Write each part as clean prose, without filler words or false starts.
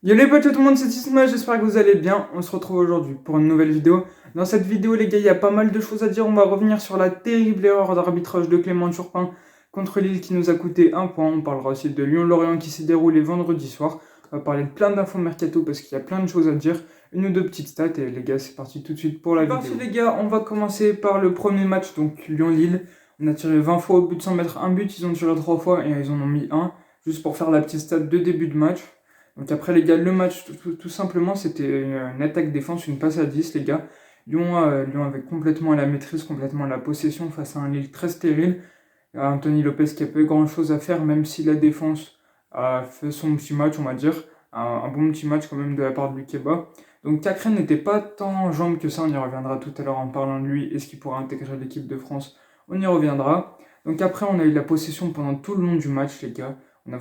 Yo les potes, tout le monde, c'est Tisma, j'espère que vous allez bien. On se retrouve aujourd'hui pour une nouvelle vidéo. Dans cette vidéo, les gars, il y a pas mal de choses à dire. On va revenir sur la terrible erreur d'arbitrage de Clément Turpin contre Lille qui nous a coûté un point. On parlera aussi de Lyon-Lorient qui s'est déroulé vendredi soir. On va parler de plein d'infos mercato parce qu'il y a plein de choses à dire. Une ou deux petites stats et les gars, c'est parti tout de suite pour la vidéo. Les gars, on va commencer par le premier match, donc Lyon-Lille. On a tiré 20 fois au but sans mettre un but. Ils ont tiré 3 fois et ils en ont mis un. Juste pour faire la petite stat de début de match. Donc après les gars, le match tout simplement c'était une attaque-défense, une passe à 10 les gars. Lyon avait complètement la maîtrise, complètement la possession face à un Lille très stérile. Anthony Lopez qui a pas eu grand chose à faire, même si la défense a fait son petit match, on va dire. Un bon petit match quand même de la part de Lukeba. Donc Cacré n'était pas tant en jambes que ça, on y reviendra tout à l'heure en parlant de lui. Est-ce qu'il pourra intégrer l'équipe de France? On y reviendra. Donc après on a eu la possession pendant tout le long du match les gars. On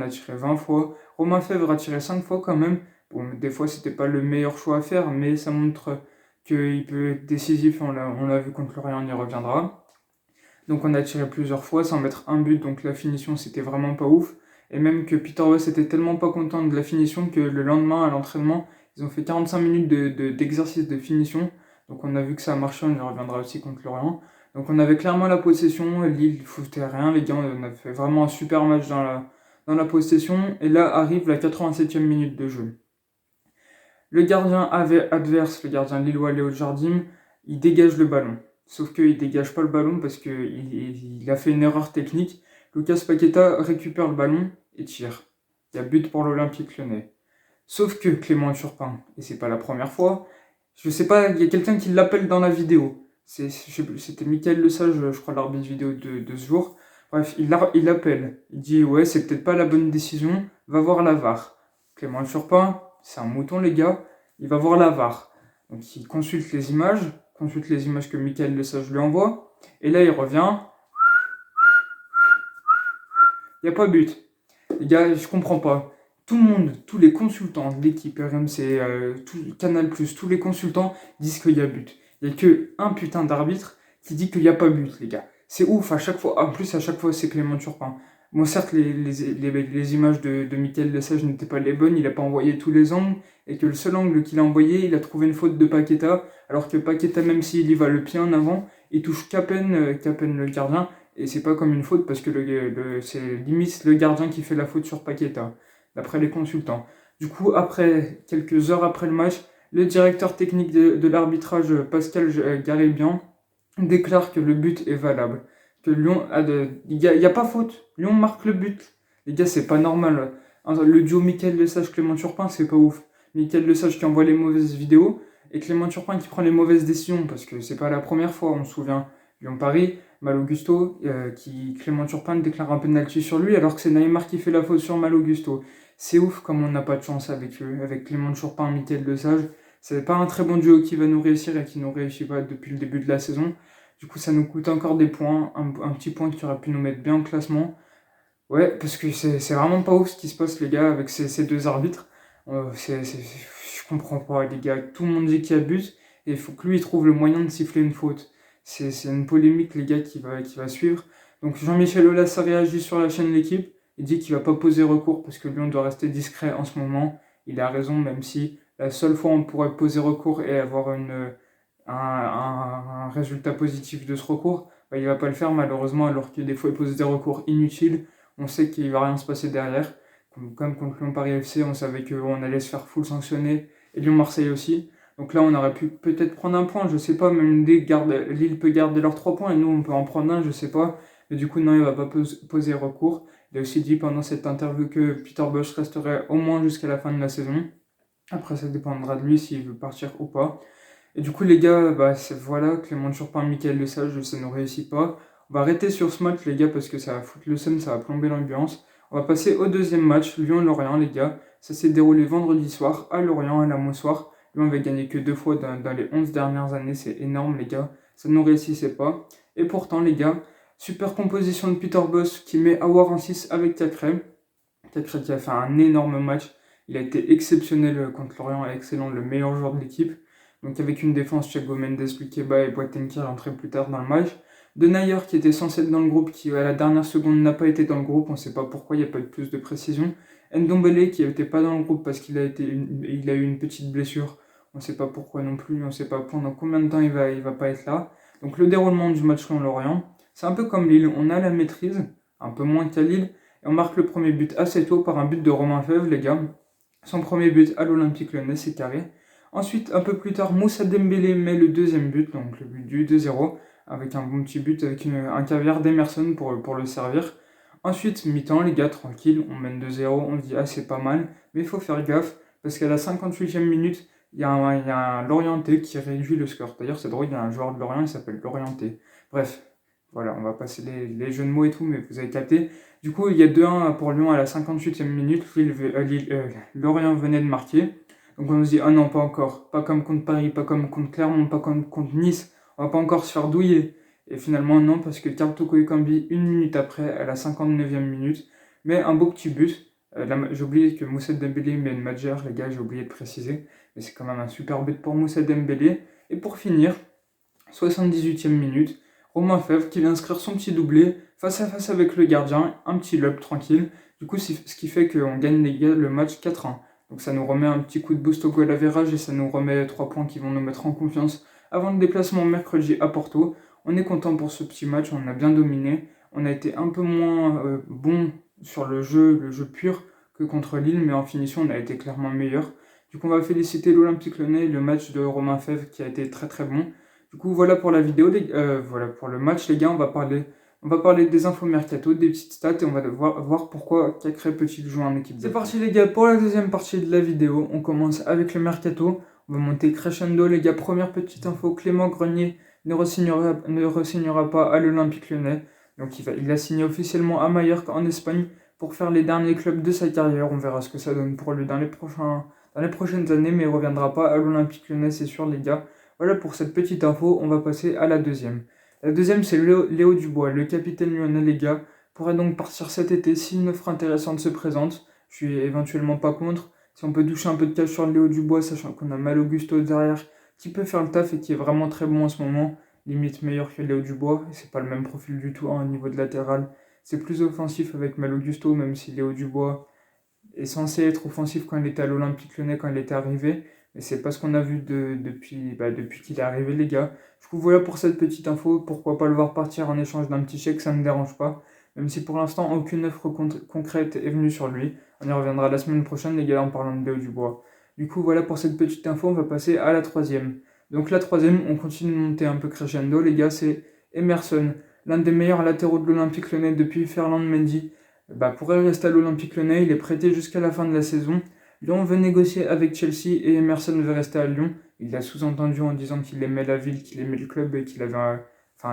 a tiré 20 fois. Romain Fèvre a tiré 5 fois quand même. Bon, des fois, c'était pas le meilleur choix à faire, mais ça montre qu'il peut être décisif. On l'a vu contre Lorient, on y reviendra. Donc, on a tiré plusieurs fois sans mettre un but. Donc, la finition, c'était vraiment pas ouf. Et même que Peter Bosz était tellement pas content de la finition que le lendemain, à l'entraînement, ils ont fait 45 minutes d'exercice de finition. Donc, on a vu que ça a marché. On y reviendra aussi contre Lorient. Donc on avait clairement la possession, Lille foutait rien, les gars, on a fait vraiment un super match dans la possession, et là arrive la 87e minute de jeu. Le gardien adverse, le gardien lillois Léo Jardim, il dégage le ballon. Sauf qu'il ne dégage pas le ballon parce qu'il a fait une erreur technique. Lucas Paqueta récupère le ballon et tire. Il y a but pour l'Olympique Lyonnais. Sauf que Clément Turpin, et c'est pas la première fois, je sais pas, il y a quelqu'un qui l'appelle dans la vidéo. C'était Mickaël Lesage, je crois, l'arbitre vidéo de ce jour. Bref, il l'appelle. Il dit ouais, c'est peut-être pas la bonne décision, va voir la VAR. Clément Turpin, c'est un mouton les gars, il va voir la VAR. Donc il consulte les images que Mickaël Lesage lui envoie. Et là il revient. Il n'y a pas but. Les gars, je comprends pas. Tout le monde, tous les consultants de l'équipe RMC, Canal+, tous les consultants disent qu'il y a but. Il n'y a que un putain d'arbitre qui dit qu'il n'y a pas but, les gars. C'est ouf, à chaque fois. En plus, à chaque fois, c'est Clément Turpin. Moi, certes, les images de Mickaël Lesage n'étaient pas les bonnes. Il n'a pas envoyé tous les angles. Et que le seul angle qu'il a envoyé, il a trouvé une faute de Paqueta. Alors que Paqueta, même s'il y va le pied en avant, il touche qu'à peine le gardien. Et c'est pas comme une faute parce que c'est limite le gardien qui fait la faute sur Paqueta, d'après les consultants. Du coup, quelques heures après le match, le directeur technique de l'arbitrage, Pascal Garibian, déclare que le but est valable. Que Lyon il n'y a pas faute. Lyon marque le but. Les gars, c'est pas normal. Le duo Mickaël Lesage, Clément Turpin, c'est pas ouf. Mickaël Lesage qui envoie les mauvaises vidéos et Clément Turpin qui prend les mauvaises décisions parce que c'est pas la première fois, on se souvient. Lyon-Paris, Malo Gusto, Clément Turpin déclare un penalty sur lui alors que c'est Neymar qui fait la faute sur Malo Gusto. C'est ouf comme on n'a pas de chance avec eux, avec Clément Turpin et Mickaël Lesage. C'est pas un très bon duo qui va nous réussir et qui nous réussit pas depuis le début de la saison. Du coup, ça nous coûte encore des points, un petit point qui aurait pu nous mettre bien en classement. Ouais, parce que c'est vraiment pas ouf ce qui se passe, les gars, avec ces deux arbitres. Je comprends pas, les gars. Tout le monde dit qu'il y a but et il faut que lui il trouve le moyen de siffler une faute. C'est une polémique, les gars, qui va suivre. Donc Jean-Michel Aulas a réagi sur la chaîne L'Équipe. Il dit qu'il va pas poser recours parce que Lyon doit rester discret en ce moment. Il a raison, même si la seule fois où on pourrait poser recours et avoir un résultat positif de ce recours, bah, il va pas le faire malheureusement, alors que des fois il pose des recours inutiles. On sait qu'il va rien se passer derrière. Comme contre Lyon-Paris FC, on savait qu'on allait se faire full sanctionner. Et Lyon-Marseille aussi. Donc là, on aurait pu peut-être prendre un point, je sais pas, même Lille peut garder leurs 3 points et nous, on peut en prendre un, je sais pas. Mais du coup, non, il va pas poser recours. Il a aussi dit pendant cette interview que Peter Bosz resterait au moins jusqu'à la fin de la saison. Après, ça dépendra de lui s'il veut partir ou pas. Et du coup, les gars, voilà, Clément Turpin, Mickaël Lesage, ça ne réussit pas. On va arrêter sur ce match, les gars, parce que ça va foutre le seum, ça va plomber l'ambiance. On va passer au deuxième match, Lyon-Lorient, les gars. Ça s'est déroulé vendredi soir à Lorient, à la Moussoir. Lyon avait gagné que 2 fois dans les 11 dernières années, c'est énorme, les gars. Ça ne réussissait pas. Et pourtant, les gars, super composition de Peter Bosz qui met Aouar en 6 avec Cacré. Cacré qui a fait un énorme match. Il a été exceptionnel contre Lorient, excellent, le meilleur joueur de l'équipe. Donc avec une défense, Thiago Mendes, Lukeba et Boateng qui rentraient plus tard dans le match. Denayer qui était censé être dans le groupe, qui à la dernière seconde n'a pas été dans le groupe, on ne sait pas pourquoi, il n'y a pas de plus de précision. Ndombele qui n'était pas dans le groupe parce qu'il a eu une petite blessure, on ne sait pas pourquoi non plus, on ne sait pas pendant combien de temps il va pas être là. Donc le déroulement du match Lyon-Lorient, c'est un peu comme Lille, on a la maîtrise, un peu moins qu'à Lille, et on marque le premier but assez tôt par un but de Romain Fèvre, les gars. Son premier but à l'Olympique Lyonnais, c'est carré. Ensuite, un peu plus tard, Moussa Dembélé met le deuxième but, donc le but du 2-0, avec un bon petit but, avec un caviar d'Emerson pour le servir. Ensuite, mi-temps, les gars, tranquille, on mène 2-0, on se dit, ah, c'est pas mal, mais il faut faire gaffe, parce qu'à la 58e minute, il y a un Lorientais qui réduit le score. D'ailleurs, c'est drôle, il y a un joueur de Lorient, il s'appelle Lorientais. Bref, voilà, on va passer les jeux de mots et tout, mais vous avez capté. Du coup, il y a 2-1 pour Lyon à la 58e minute, Lorient venait de marquer. Donc on se dit, ah non, pas encore, pas comme contre Paris, pas comme contre Clermont, pas comme contre Nice, on va pas encore se faire douiller. Et finalement, non, parce que Kartoko Ekambi, une minute après, à la 59e minute, met un beau petit but. J'ai oublié que Moussa Dembélé met une majeur, les gars, j'ai oublié de préciser. Mais c'est quand même un super but pour Moussa Dembélé. Et pour finir, 78e minute, Romain Fèvre qui vient inscrire son petit doublé face à face avec le gardien, un petit lob tranquille. Du coup, c'est ce qui fait qu'on gagne les gars le match 4-1. Donc ça nous remet un petit coup de boost au goal average et ça nous remet 3 points qui vont nous mettre en confiance avant le déplacement mercredi à Porto. On est content pour ce petit match, on a bien dominé. On a été un peu moins bon sur le jeu pur que contre Lille, mais en finition on a été clairement meilleur. Du coup on va féliciter l'Olympique Lyonnais et le match de Romain Fèvre qui a été très très bon. Du coup voilà pour la vidéo, voilà pour le match les gars, on va parler des infos mercato, des petites stats et on va voir pourquoi Cacré peut-il jouer en équipe. C'est parti les gars pour la deuxième partie de la vidéo. On commence avec le mercato. On va monter crescendo les gars. Première petite info, Clément Grenier ne re-signera pas à l'Olympique Lyonnais. Donc il a signé officiellement à Mallorca en Espagne pour faire les derniers clubs de sa carrière. On verra ce que ça donne pour lui dans les prochaines années, mais il ne reviendra pas à l'Olympique Lyonnais, c'est sûr les gars. Voilà pour cette petite info, on va passer à la deuxième. La deuxième, c'est Léo Dubois, le capitaine lyonnais, les gars, pourrait donc partir cet été si une offre intéressante se présente. Je suis éventuellement pas contre. Si on peut toucher un peu de cash sur Léo Dubois, sachant qu'on a Mal Augusto derrière, qui peut faire le taf et qui est vraiment très bon en ce moment, limite meilleur que Léo Dubois, et c'est pas le même profil du tout au niveau de latéral. C'est plus offensif avec Mal Augusto, même si Léo Dubois est censé être offensif quand il était à l'Olympique Lyonnais, quand il était arrivé. Mais c'est pas ce qu'on a vu depuis qu'il est arrivé, les gars. Du coup, voilà pour cette petite info. Pourquoi pas le voir partir en échange d'un petit chèque, ça ne me dérange pas. Même si pour l'instant, aucune offre concrète est venue sur lui. On y reviendra la semaine prochaine, les gars, en parlant de Léo Dubois. Du coup, voilà pour cette petite info. On va passer à la troisième. Donc, la troisième, on continue de monter un peu crescendo, les gars. C'est Emerson, l'un des meilleurs latéraux de l'Olympique Lyonnais depuis Ferland Mendy. Pourrait rester à l'Olympique Lyonnais. Il est prêté jusqu'à la fin de la saison. Lyon veut négocier avec Chelsea et Emerson veut rester à Lyon. Il a sous-entendu en disant qu'il aimait la ville, qu'il aimait le club et qu'il avait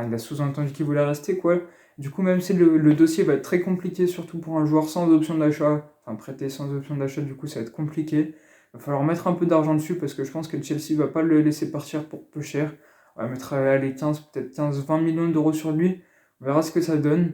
il a sous-entendu qu'il voulait rester, quoi. Du coup, même si le dossier va être très compliqué, surtout pour un joueur sans option d'achat, prêté sans option d'achat, du coup, ça va être compliqué. Il va falloir mettre un peu d'argent dessus parce que je pense que Chelsea va pas le laisser partir pour peu cher. On va mettre peut-être 15-20 millions d'euros sur lui. On verra ce que ça donne.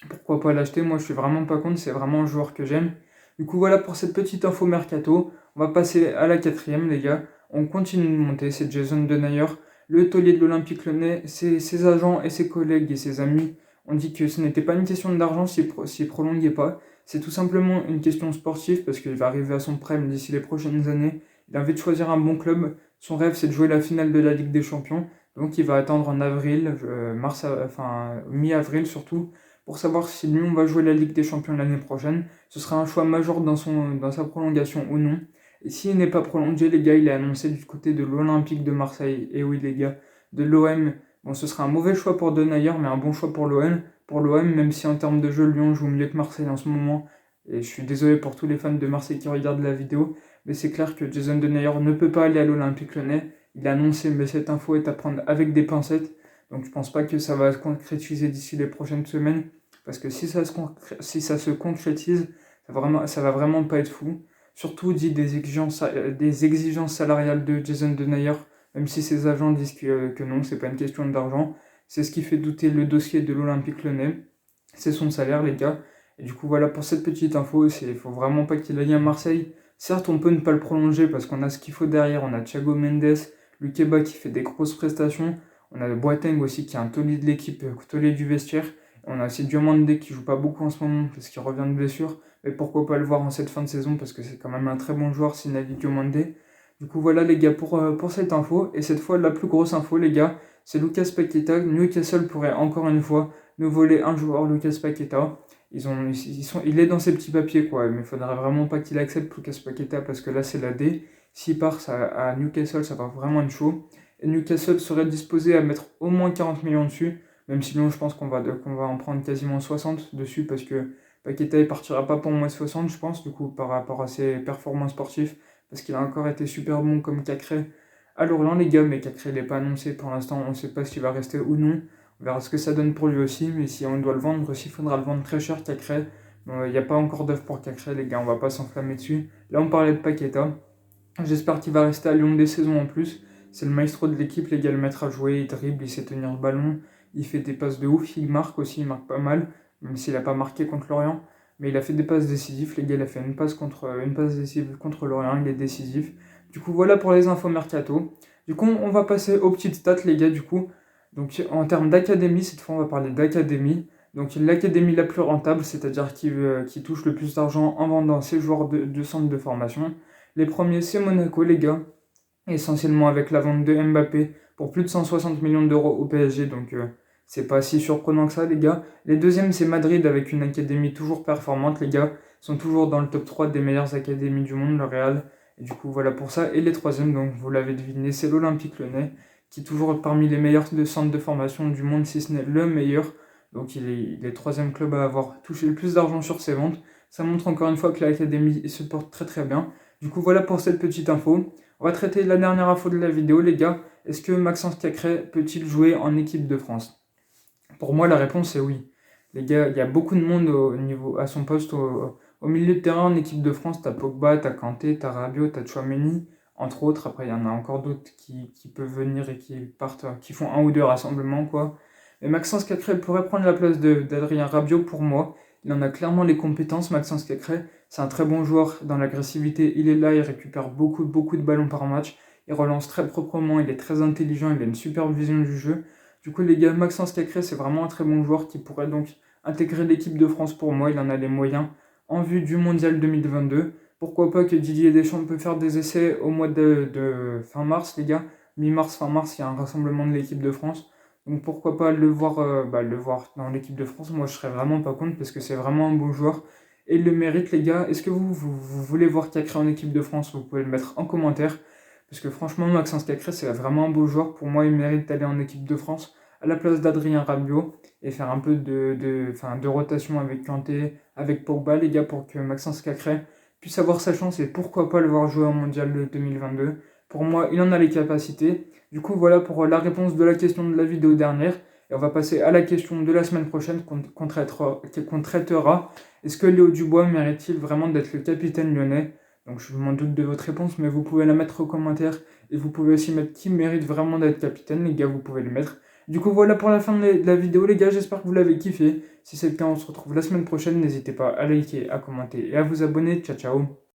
Pourquoi pas l'acheter? Moi, je suis vraiment pas contre, c'est vraiment un joueur que j'aime. Du coup, voilà pour cette petite info mercato. On va passer à la quatrième, les gars. On continue de monter. C'est Jason Denayer, le taulier de l'Olympique Lyonnais. Ses agents et ses collègues et ses amis ont dit que ce n'était pas une question d'argent s'il prolongeait pas. C'est tout simplement une question sportive parce qu'il va arriver à son prime d'ici les prochaines années. Il a envie de choisir un bon club. Son rêve, c'est de jouer la finale de la Ligue des Champions. Donc, il va attendre en avril, mi-avril surtout, pour savoir si Lyon va jouer la Ligue des Champions l'année prochaine. Ce sera un choix majeur dans sa prolongation ou non. Et s'il n'est pas prolongé, les gars, il est annoncé du côté de l'Olympique de Marseille. Et oui, les gars, de l'OM. Bon, ce sera un mauvais choix pour Denayer, mais un bon choix pour l'OM. Pour l'OM, même si en termes de jeu, Lyon joue mieux que Marseille en ce moment. Et je suis désolé pour tous les fans de Marseille qui regardent la vidéo. Mais c'est clair que Jason Denayer ne peut pas aller à l'Olympique Lyonnais. Il a annoncé, mais cette info est à prendre avec des pincettes. Donc je pense pas que ça va se concrétiser d'ici les prochaines semaines. Parce que si ça se concrétise, ça va vraiment pas être fou. Surtout dit des exigences salariales de Jason Denayer, même si ses agents disent que non, c'est pas une question d'argent. C'est ce qui fait douter le dossier de l'Olympique Lyonnais. C'est son salaire, les gars. Et du coup, voilà pour cette petite info. Il faut vraiment pas qu'il aille à Marseille. Certes, on peut ne pas le prolonger parce qu'on a ce qu'il faut derrière. On a Thiago Mendes, Lukeba qui fait des grosses prestations. On a Boateng aussi qui est un taulier de l'équipe, taulier du vestiaire. On a aussi Diomandé qui joue pas beaucoup en ce moment parce qu'il revient de blessure. Mais pourquoi pas le voir en cette fin de saison parce que c'est quand même un très bon joueur, Sinali Diomandé. Du coup, voilà les gars pour cette info. Et cette fois, la plus grosse info, les gars, c'est Lucas Paqueta. Newcastle pourrait encore une fois nous voler un joueur, Lucas Paqueta. Il est dans ses petits papiers, quoi. Mais il faudrait vraiment pas qu'il accepte Lucas Paqueta parce que là, c'est la D. S'il part à Newcastle, ça va vraiment être chaud. Et Newcastle serait disposé à mettre au moins 40 millions dessus. Même si non, je pense qu'on va en prendre quasiment 60 dessus parce que Paqueta il partira pas pour moins de 60, je pense, du coup, par rapport à ses performances sportives. Parce qu'il a encore été super bon comme Cacré à Lorient, les gars. Mais Cacré n'est pas annoncé pour l'instant. On ne sait pas s'il va rester ou non. On verra ce que ça donne pour lui aussi. Mais si on doit le vendre aussi, il faudra le vendre très cher, Cacré. Il n'y a pas encore d'offre pour Cacré, les gars. On va pas s'enflammer dessus. Là, on parlait de Paqueta. J'espère qu'il va rester à Lyon des saisons en plus. C'est le maestro de l'équipe, les gars, le maître à jouer. Il dribble, il sait tenir le ballon. Il fait des passes de ouf. Il marque aussi, il marque pas mal. Même s'il n'a pas marqué contre Lorient. Mais il a fait des passes décisives. Les gars, il a fait une passe décisive contre Lorient. Il est décisif. Du coup, voilà pour les infos mercato. Du coup, on va passer aux petites stats, les gars, du coup. Donc, en termes d'académie, cette fois, on va parler d'académie. Donc, l'académie la plus rentable, c'est-à-dire qui touche le plus d'argent en vendant ses joueurs de centre de formation. Les premiers, c'est Monaco, les gars, essentiellement avec la vente de Mbappé pour plus de 160 millions d'euros au PSG, donc c'est pas si surprenant que ça, les gars. Les deuxièmes, c'est Madrid avec une académie toujours performante, les gars, sont toujours dans le top 3 des meilleures académies du monde, le Real, et du coup, voilà pour ça. Et les troisièmes, donc vous l'avez deviné, c'est l'Olympique Lyonnais, qui est toujours parmi les meilleurs centres de formation du monde, si ce n'est le meilleur. Donc il est le troisième club à avoir touché le plus d'argent sur ses ventes. Ça montre encore une fois que l'académie se porte très très bien. Du coup, voilà pour cette petite info. On va traiter la dernière info de la vidéo, les gars. Est-ce que Maxence Cacré peut-il jouer en équipe de France? Pour moi, la réponse est oui. Les gars, il y a beaucoup de monde à son poste au milieu de terrain en équipe de France. T'as Pogba, t'as Kanté, t'as Rabiot, t'as Tchouaméni, entre autres. Après, il y en a encore d'autres qui peuvent venir et qui partent, qui font un ou deux rassemblements, quoi. Mais Maxence Cacré pourrait prendre la place d'Adrien Rabiot pour moi. Il en a clairement les compétences, Maxence Cacré. C'est un très bon joueur dans l'agressivité. Il est là, il récupère beaucoup de ballons par match. Il relance très proprement, il est très intelligent, il a une superbe vision du jeu. Du coup, les gars, Maxence Cacré, c'est vraiment un très bon joueur qui pourrait donc intégrer l'équipe de France pour moi. Il en a les moyens en vue du Mondial 2022. Pourquoi pas que Didier Deschamps peut faire des essais au mois de fin mars, les gars. Mi-mars, fin mars, il y a un rassemblement de l'équipe de France. Donc pourquoi pas le voir dans l'équipe de France. Moi, je serais vraiment pas contre parce que c'est vraiment un bon joueur. Et il le mérite, les gars. Est-ce que vous voulez voir Cacré en équipe de France? Vous pouvez le mettre en commentaire. Parce que franchement, Maxence Cacré, c'est vraiment un beau joueur. Pour moi, il mérite d'aller en équipe de France à la place d'Adrien Rabiot et faire un peu de rotation avec Kanté, avec Pogba, les gars, pour que Maxence Cacré puisse avoir sa chance et pourquoi pas le voir jouer en Mondial de 2022. Pour moi, il en a les capacités. Du coup, voilà pour la réponse de la question de la vidéo dernière. Et on va passer à la question de la semaine prochaine qu'on traitera. Est-ce que Léo Dubois mérite-t-il vraiment d'être le capitaine lyonnais? Donc je m'en doute de votre réponse, mais vous pouvez la mettre en commentaire. Et vous pouvez aussi mettre qui mérite vraiment d'être capitaine, les gars, vous pouvez le mettre. Du coup, voilà pour la fin de la vidéo, les gars. J'espère que vous l'avez kiffé. Si c'est le cas, on se retrouve la semaine prochaine. N'hésitez pas à liker, à commenter et à vous abonner. Ciao, ciao.